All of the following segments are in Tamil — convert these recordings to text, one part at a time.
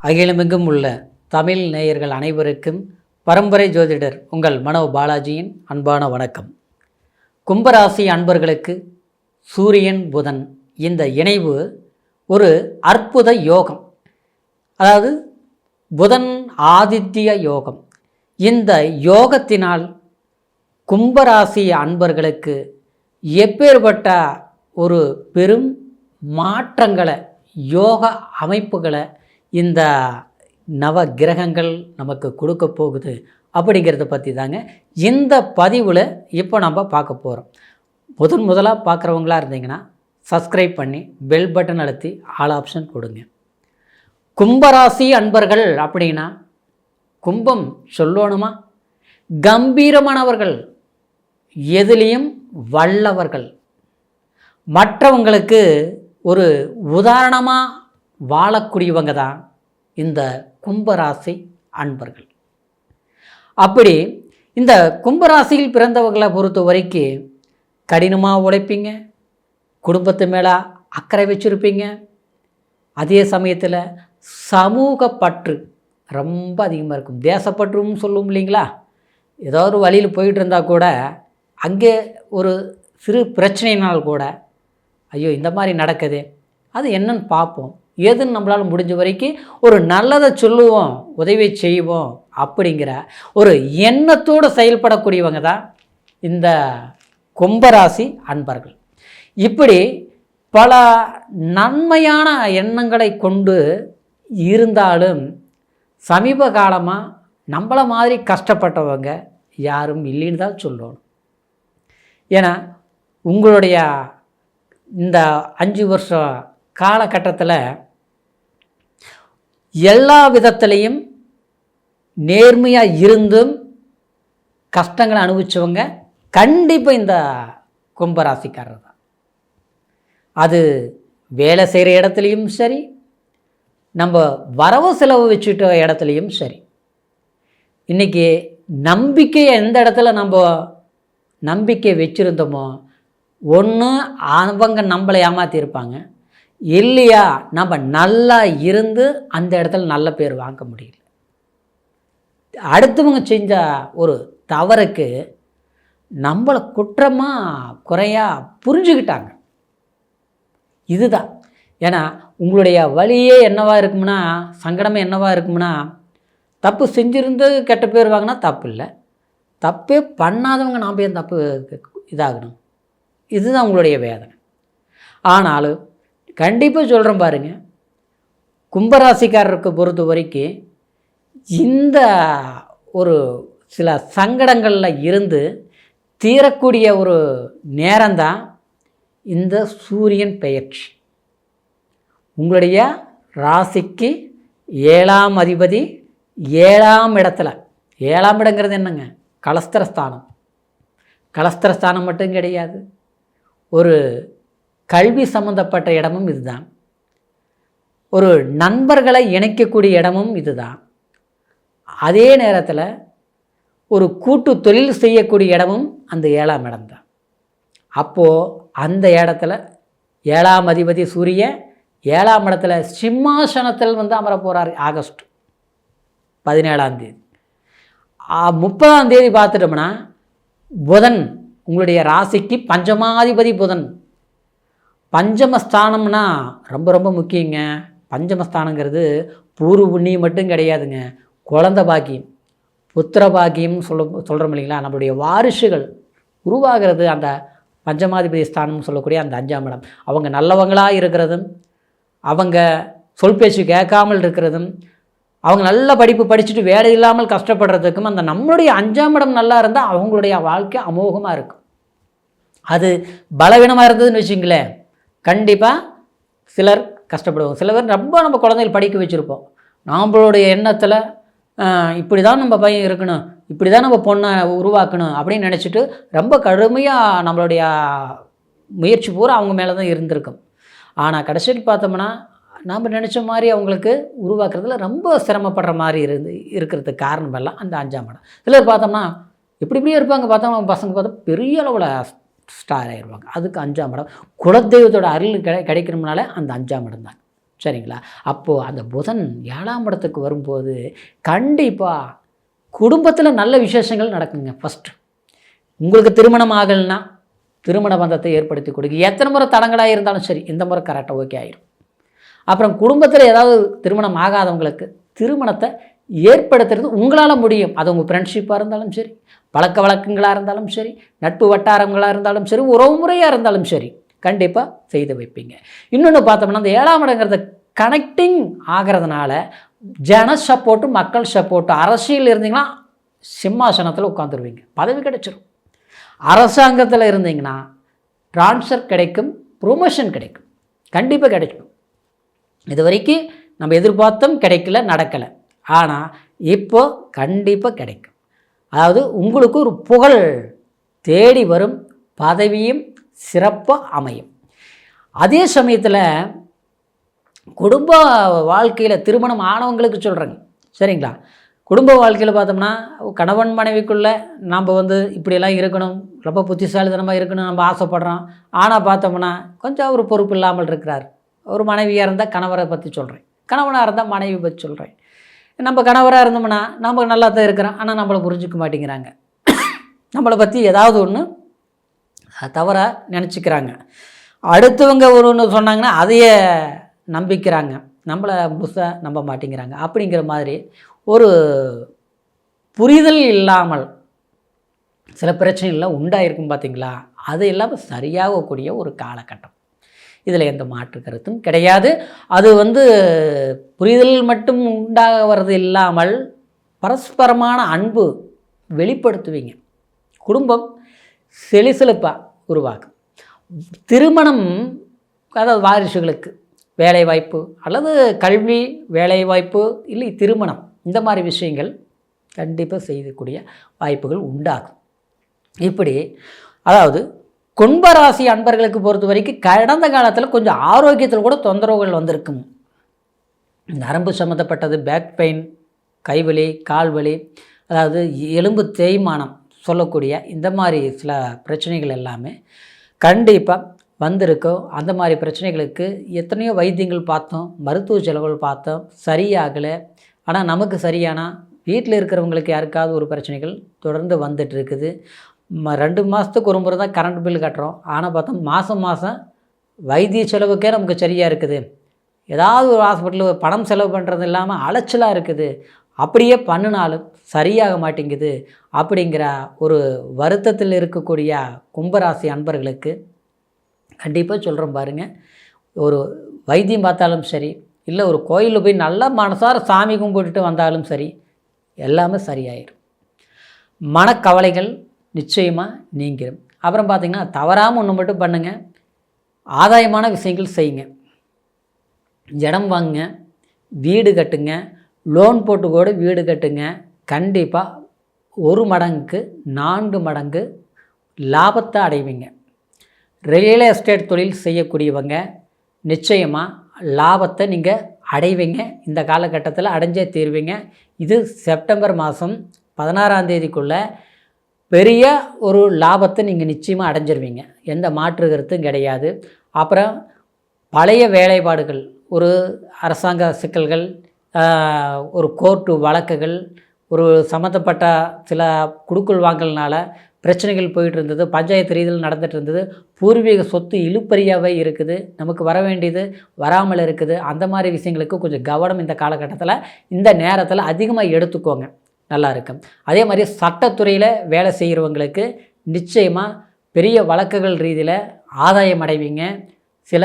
அகிலமெங்கும் உள்ள தமிழ் நேயர்கள் அனைவருக்கும் பரம்பரை ஜோதிடர் உங்கள் மனோ பாலாஜியின் அன்பான வணக்கம். கும்பராசி அன்பர்களுக்கு சூரியன் புதன் இந்த இணைவு ஒரு அற்புத யோகம். அதாவது புதன் ஆதித்ய யோகம். இந்த யோகத்தினால் கும்பராசி அன்பர்களுக்கு எப்பேற்பட்ட ஒரு பெரும் மாற்றங்களை யோக அமைப்புகளை இந்த நவ கிரகங்கள் நமக்கு கொடுக்க போகுது அப்படிங்கிறத பற்றி தாங்க இந்த பதிவில் இப்போ நம்ம பார்க்க போகிறோம். முதலாக பார்க்குறவங்களா இருந்தீங்கன்னா சப்ஸ்கிரைப் பண்ணி பெல் பட்டன் அழுத்தி ஆல் ஆப்ஷன் கொடுங்க. கும்பராசி அன்பர்கள் அப்படின்னா கும்பம் சொல்லணுமா, கம்பீரமானவர்கள், எதிலையும் வல்லவர்கள், மற்றவங்களுக்கு ஒரு உதாரணமாக வாழக்கூடியவங்க தான் இந்த கும்பராசி அன்பர்கள். அப்படி இந்த கும்பராசியில் பிறந்தவர்களை பொறுத்த வரைக்கும் கடினமாக உழைப்பீங்க, குடும்பத்து மேலே அக்கறை வச்சுருப்பீங்க. அதே சமயத்தில் சமூக பற்று ரொம்ப அதிகமாக இருக்கும். தேசப்பற்றும் சொல்லுவோம் இல்லைங்களா. ஏதோ ஒரு வழியில் போயிட்டு இருந்தால் கூட அங்கே ஒரு சிறு பிரச்சனையினால் கூட ஐயோ இந்த மாதிரி நடக்குது, அது என்னன்னு பார்ப்போம், ஏதுன்னு நம்மளால் முடிஞ்ச வரைக்கும் ஒரு நல்லதை சொல்லுவோம், உதவி செய்வோம் அப்படிங்கிற ஒரு எண்ணத்தோடு செயல்படக்கூடியவங்க தான் இந்த கும்பராசி அன்பர்கள். இப்படி பல நன்மையான எண்ணங்களை கொண்டு இருந்தாலும் சமீப காலமாக நம்மளை மாதிரி கஷ்டப்பட்டவங்க யாரும் இல்லைன்னு தான் சொல்லணும். ஏன்னா உங்களுடைய இந்த 5 வருஷம் காலகட்டத்தில் எல்லா விதத்திலையும் நேர்மையாக இருந்தும் கஷ்டங்களை அனுபவிச்சவங்க கண்டிப்பாக இந்த கும்பராசிக்காரர் தான். அது வேலை செய்கிற இடத்துலையும் சரி, நம்ம வரவு செலவு வச்சுட்ட இடத்துலையும் சரி. இன்றைக்கி நம்பிக்கையை எந்த இடத்துல நம்ம நம்பிக்கை வச்சுருந்தோமோ ஒன்று அவங்க நம்மளை ஏமாற்றிருப்பாங்க, இல்லையா நம்ம நல்லா இருந்து அந்த இடத்துல நல்ல பேர் வாங்க முடியல. அடுத்தவங்க செஞ்ச ஒரு தவறுக்கு நம்மளை குற்றமாக குறையாக புரிஞ்சுக்கிட்டாங்க. இதுதான். ஏன்னா உங்களுடைய வழியே என்னவாக இருக்கும்னா, சங்கடமே என்னவாக இருக்கும்னா, தப்பு செஞ்சுருந்து கெட்ட பேர் வாங்கினா தப்பு இல்லை, தப்பே பண்ணாதவங்க நாம் ஏன் தப்பு இதாகணும், இதுதான் உங்களுடைய வேதனை. ஆனாலும் கண்டிப்பாக சொல்கிறேன் பாருங்கள், கும்பராசிக்காரருக்கு பொறுத்த வரைக்கும் இந்த ஒரு சில சங்கடங்களில் இருந்து தீரக்கூடிய ஒரு நேரம்தான் இந்த சூரியன் பெயர்ச்சி. உங்களுடைய ராசிக்கு 7ஆம் அதிபதி 7ஆம் இடத்துல, 7ஆம் இடங்கிறது என்னங்க, கலஸ்திரஸ்தானம். கலஸ்திரஸ்தானம் மட்டும் கிடையாது, ஒரு கல்வி சம்பந்தப்பட்ட இடமும் இதுதான், ஒரு நண்பர்களை இணைக்கக்கூடிய இடமும் இதுதான். அதே நேரத்தில் ஒரு கூட்டு தொழில் செய்யக்கூடிய இடமும் அந்த 7ஆம் இடம்தான். அப்போது அந்த இடத்துல 7ஆம் அதிபதி சூரியன் 7ஆம் இடத்துல சிம்மாசனத்தில் அமர போகிறார். ஆகஸ்ட் 17ஆம் தேதி. 30ஆம் தேதி பார்த்துட்டோம்னா புதன் உங்களுடைய ராசிக்கு பஞ்சமாதிபதி புதன். பஞ்சமஸ்தானம்னா ரொம்ப ரொம்ப முக்கியங்க. பஞ்சமஸ்தானங்கிறது பூர்வ புண்ணியம் மட்டும் கிடையாதுங்க, குழந்தை பாக்கியம், புத்திர பாக்கியம் சொல்கிறோம் இல்லைங்களா. நம்மளுடைய வாரிசுகள் உருவாகிறது அந்த பஞ்சமாதிபதி ஸ்தானம்னு சொல்லக்கூடிய அந்த 5ஆம் இடம். அவங்க நல்லவங்களாக இருக்கிறதும், அவங்க சொல் பேச்சு கேட்காமல் இருக்கிறதும், அவங்க நல்ல படிப்பு படிச்சுட்டு வேலை இல்லாமல் கஷ்டப்படுறதுக்கும் அந்த நம்மளுடைய 5ஆம் இடம் நல்லா இருந்தால் அவங்களுடைய வாழ்க்கை அமோகமாக இருக்கும். அது பலவீனமாக இருந்ததுன்னு வச்சுங்களேன், கண்டிப்பாக சிலர் கஷ்டப்படுவாங்க. சில பேர் ரொம்ப நம்ம குழந்தைகள் படிக்க வச்சுருப்போம், நம்மளுடைய எண்ணத்தில் இப்படி தான் நம்ம பையன் இருக்கணும், இப்படி தான் நம்ம பொண்ணை உருவாக்கணும் அப்படின்னு நினச்சிட்டு ரொம்ப கடுமையாக நம்மளுடைய முயற்சி பூரா அவங்க மேலே தான் இருந்திருக்கும். ஆனால் கடைசியில் பார்த்தோம்னா நாம் நினச்ச மாதிரி அவங்களுக்கு உருவாக்குறதுல ரொம்ப சிரமப்படுற மாதிரி இருக்கிறதுக்கு காரணமெல்லாம் அந்த 5ஆம் இடம். சிலர் பார்த்தோம்னா இப்படியே இருப்பாங்க, பார்த்தோம்னா பசங்க பார்த்தா பெரிய அளவில் ஸ்டார் ஆகிடுவாங்க. அதுக்கு 5ஆம் இடம் குலதெய்வத்தோட அருள் கிடைக்கணும்னால அந்த 5ஆம் இடம் தான். சரிங்களா? அப்போது அந்த புதன் 7ஆம் இடத்துக்கு வரும்போது கண்டிப்பாக குடும்பத்தில் நல்ல விசேஷங்கள் நடக்குங்க. ஃபஸ்ட்டு உங்களுக்கு திருமணம் ஆகலைன்னா திருமண பந்தத்தை ஏற்படுத்தி கொடுங்க. எத்தனை முறை தடங்களாக இருந்தாலும் சரி, இந்த முறை கரெக்டாக ஓகே ஆயிரும். அப்புறம் குடும்பத்தில் ஏதாவது திருமணம் ஆகாதவங்களுக்கு திருமணத்தை ஏற்படுத்துறது உங்களால் முடியும். அது உங்கள் ஃப்ரெண்ட்ஷிப்பாக இருந்தாலும் சரி, பழக்க வழக்கங்களாக இருந்தாலும் சரி, நட்பு வட்டாரங்களாக இருந்தாலும் சரி, உறவு முறையாக இருந்தாலும் சரி, கண்டிப்பாக செய்து வைப்பீங்க. இன்னொன்று பார்த்தோம்னா அந்த 7ஆம் இடங்கிறது கனெக்டிங் ஆகிறதுனால ஜன சப்போர்ட்டு, மக்கள் சப்போர்ட்டு. அரசியல் இருந்தீங்கன்னா சிம்மாசனத்தில் உட்காந்துருவீங்க, பதவி கிடைச்சிடும். அரசாங்கத்தில் இருந்தீங்கன்னா ட்ரான்ஸ்ஃபர் கிடைக்கும், ப்ரொமோஷன் கிடைக்கும், கண்டிப்பாக கிடைக்கும். இது வரைக்கும் நம்ம எதிர்பார்த்தும் கிடைக்கல, நடக்கலை. ஆனால் இப்போ கண்டிப்பாக கிடைக்கும். அதாவது உங்களுக்கு ஒரு புகழ் தேடி வரும், பதவியும் சிறப்பாக அமையும். அதே சமயத்தில் குடும்ப வாழ்க்கையில் திருமணம் ஆனவங்களுக்கு சொல்கிறேங்க, சரிங்களா? குடும்ப வாழ்க்கையில் பார்த்தோம்னா கணவன் மனைவிக்குள்ளே நம்ம இப்படியெல்லாம் இருக்கணும், ரொம்ப புத்திசாலித்தனமாக இருக்கணும் நம்ம ஆசைப்படுறோம். ஆனால் பார்த்தோம்னா கொஞ்சம் ஒரு பொறுப்பு இல்லாமல் இருக்கிறார். ஒரு மனைவியாக இருந்தால் கணவரை பற்றி சொல்கிறேன், கணவனாக இருந்தால் மனைவி பற்றி சொல்கிறேன். நம்ம கணவராக இருந்தோம்னா நம்ம நல்லா தான் இருக்கிறோம், ஆனால் நம்மளை புரிஞ்சிக்க மாட்டேங்கிறாங்க. நம்மளை பற்றி ஏதாவது ஒன்று தவறாக நினச்சிக்கிறாங்க. அடுத்தவங்க ஒன்று சொன்னாங்கன்னா அதையே நம்பிக்கிறாங்க, நம்மளை முழுசாக நம்ப மாட்டேங்கிறாங்க. அப்படிங்கிற மாதிரி ஒரு புரிதல் இல்லாமல் சில பிரச்சனைகள்லாம் உண்டாயிருக்கும் பார்த்தீங்களா? அது இல்லாமல் சரியாகக்கூடிய ஒரு காலகட்டம். இதில் எந்த மாற்று கருத்தும் கிடையாது. அது புரிதல் மட்டும் உண்டாக வர்றது இல்லாமல் பரஸ்பரமான அன்பு வெளிப்படுத்துவீங்க. குடும்பம் செலிசெலிப்பாக உருவாகும். திருமணம், அதாவது வாரிசுகளுக்கு வேலைவாய்ப்பு அல்லது கல்வி, வேலைவாய்ப்பு, இல்லை திருமணம், இந்த மாதிரி விஷயங்கள் கண்டிப்பாக செய்யக்கூடிய வாய்ப்புகள் உண்டாகும். இப்படி அதாவது கும்பராசி அன்பர்களுக்கு பொறுத்த வரைக்கும் கடந்த காலத்தில் கொஞ்சம் ஆரோக்கியத்தில் கூட தொந்தரவுகள் வந்திருக்கும். நரம்பு சம்மந்தப்பட்டது, பேக் பெயின், கைவலி, கால்வலி, அதாவது எலும்பு தேய்மானம் சொல்லக்கூடிய இந்த மாதிரி சில பிரச்சனைகள் எல்லாமே கண்டிப்பாக வந்திருக்கோம். அந்த மாதிரி பிரச்சனைகளுக்கு எத்தனையோ வைத்தியங்கள் பார்த்தோம், மருத்துவ செலவுகள் பார்த்தோம், சரியாகலை. ஆனால் நமக்கு சரியானா வீட்டில் இருக்கிறவங்களுக்கு யாருக்காவது ஒரு பிரச்சனைகள் தொடர்ந்து வந்துட்டு இருக்குது. 2 மாதத்துக்கு ஒரு முறை தான் கரண்ட் பில் கட்டுறோம், ஆனால் பார்த்தோம் மாதம் வைத்திய செலவுக்கே நமக்கு சரியாக இருக்குது. ஏதாவது ஒரு ஹாஸ்பிட்டலில் பணம் செலவு பண்ணுறது இல்லாமல் அலைச்சலாக இருக்குது. அப்படியே பண்ணினாலும் சரியாக மாட்டேங்குது. அப்படிங்கிற ஒரு வருத்தத்தில் இருக்கக்கூடிய கும்பராசி அன்பர்களுக்கு கண்டிப்பாக சொல்கிறோம் பாருங்கள். ஒரு வைத்தியம் பார்த்தாலும் சரி, இல்லை ஒரு கோயிலில் போய் நல்லா மனசார சாமி கும்பிட்டுட்டு வந்தாலும் சரி, எல்லாமே சரியாயிடும். மனக்கவலைகள் நிச்சயமாக நீங்கிடும். அப்புறம் பார்த்திங்கன்னா தவறாமல் ஒன்று மட்டும் பண்ணுங்கள், ஆதாயமான விஷயங்கள் செய்யுங்க. இடம் வாங்குங்க, வீடு கட்டுங்க, லோன் போட்டு கூட வீடு கட்டுங்க. கண்டிப்பாக 1 மடங்குக்கு 4 மடங்கு லாபத்தை அடைவீங்க. ரியல் எஸ்டேட் தொழில் செய்யக்கூடியவங்க நிச்சயமாக லாபத்தை நீங்கள் அடைவீங்க. இந்த காலகட்டத்தில் அடைஞ்சே தீர்வீங்க. இது செப்டம்பர் மாதம் 16ஆம் தேதிக்குள்ளே பெரிய ஒரு லாபத்தை நீங்கள் நிச்சயமாக அடைஞ்சிருவீங்க. எந்த மாற்று கருத்தும் கிடையாது. அப்புறம் பழைய வேலைப்பாடுகள், ஒரு அரசாங்க சிக்கல்கள், ஒரு கோர்ட்டு வழக்குகள், ஒரு சம்மந்தப்பட்ட சில குடுக்கல் வாங்கல்னால பிரச்சனைகள் போயிட்டு இருந்தது, பஞ்சாயத்து ரீதியில் நடந்துகிட்டு இருந்தது, பூர்வீக சொத்து இழுப்பறியாகவே இருக்குது, நமக்கு வர வேண்டியது வராமல் இருக்குது. அந்த மாதிரி விஷயங்களுக்கு கொஞ்சம் கவனம் இந்த காலகட்டத்தில், இந்த நேரத்தில் அதிகமாக எடுத்துக்கோங்க, நல்லா இருக்கும். அதே மாதிரி சட்டத்துறையில் வேலை செய்கிறவங்களுக்கு நிச்சயமாக பெரிய வழக்குகள் ரீதியில் ஆதாயம் அடைவீங்க. சில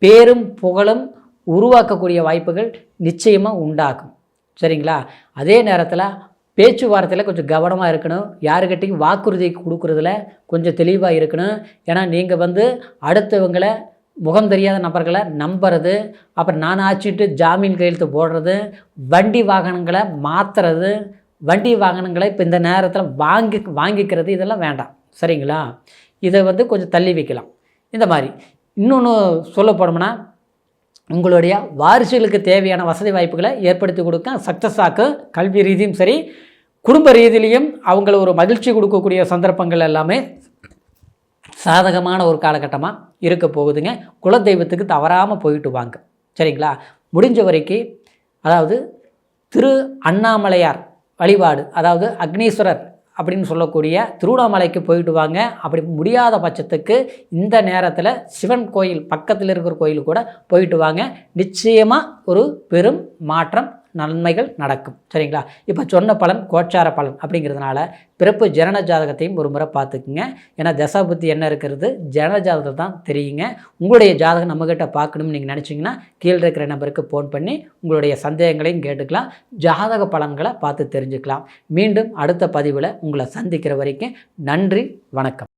பேரும் புகழும் உருவாக்கக்கூடிய வாய்ப்புகள் நிச்சயமாக உண்டாகும், சரிங்களா? அதே நேரத்தில் பேச்சுவார்த்தையில் கொஞ்சம் கவனமாக இருக்கணும். யாருக்கிட்டையும் வாக்குறுதி கொடுக்குறதுல கொஞ்சம் தெளிவாக இருக்கணும். ஏன்னா நீங்கள் அடுத்தவங்களை முகம் தெரியாத நபர்களை நம்புறது, அப்புறம் நான் ஆச்சிட்டு ஜாமீன் கையெழுத்து போடுறது, வண்டி வாகனங்களை மாற்றுறது, வண்டி வாகனங்களை இப்போ இந்த நேரத்தில் வாங்கிக்கிறது, இதெல்லாம் வேண்டாம், சரிங்களா? இதை கொஞ்சம் தள்ளி வைக்கலாம். இந்த மாதிரி இன்னொன்று சொல்ல போனோம்னா, உங்களுடைய வாரிசுகளுக்கு தேவையான வசதி வாய்ப்புகளை ஏற்படுத்தி கொடுக்க சக்ஸஸ் ஆக்கும். கல்வி ரீதியும் சரி, குடும்ப ரீதியிலையும் அவங்கள ஒரு மகிழ்ச்சி கொடுக்கக்கூடிய சந்தர்ப்பங்கள் எல்லாமே சாதகமான ஒரு காலகட்டமாக இருக்க போகுதுங்க. குலதெய்வத்துக்கு தவறாமல் போயிட்டு வாங்க. சரிங்களா? முடிஞ்ச வரைக்கும் அதாவது திரு அண்ணாமலையார் வழிபாடு, அதாவது அக்னீஸ்வரர் அப்படின்னு சொல்லக்கூடிய திருவண்ணாமலைக்கு போயிட்டு வாங்க. அப்படி முடியாத பட்சத்துக்கு இந்த நேரத்தில் சிவன் கோயில் பக்கத்தில் இருக்கிற கோயில் கூட போயிட்டு வாங்க. நிச்சயமாக ஒரு பெரும் மாற்றம், நன்மைகள் நடக்கும். சரிங்களா? இப்போ சொன்ன பலன் கோச்சார பலன் அப்படிங்கிறதுனால பிறப்பு ஜனன ஜாதகத்தையும் ஒரு முறை பார்த்துக்குங்க. ஏன்னா தசாபுத்தி என்ன இருக்கிறது ஜனன ஜாதகத்தை தான் தெரியுங்க. உங்களுடைய ஜாதகம் நம்மக்கிட்ட பார்க்கணும்னு நீங்கள் நினச்சிங்கன்னா கீழே இருக்கிற நம்பருக்கு ஃபோன் பண்ணி உங்களுடைய சந்தேகங்களையும் கேட்டுக்கலாம். ஜாதக பலன்களை பார்த்து தெரிஞ்சுக்கலாம். மீண்டும் அடுத்த பதிவில் உங்களை சந்திக்கிற வரைக்கும் நன்றி, வணக்கம்.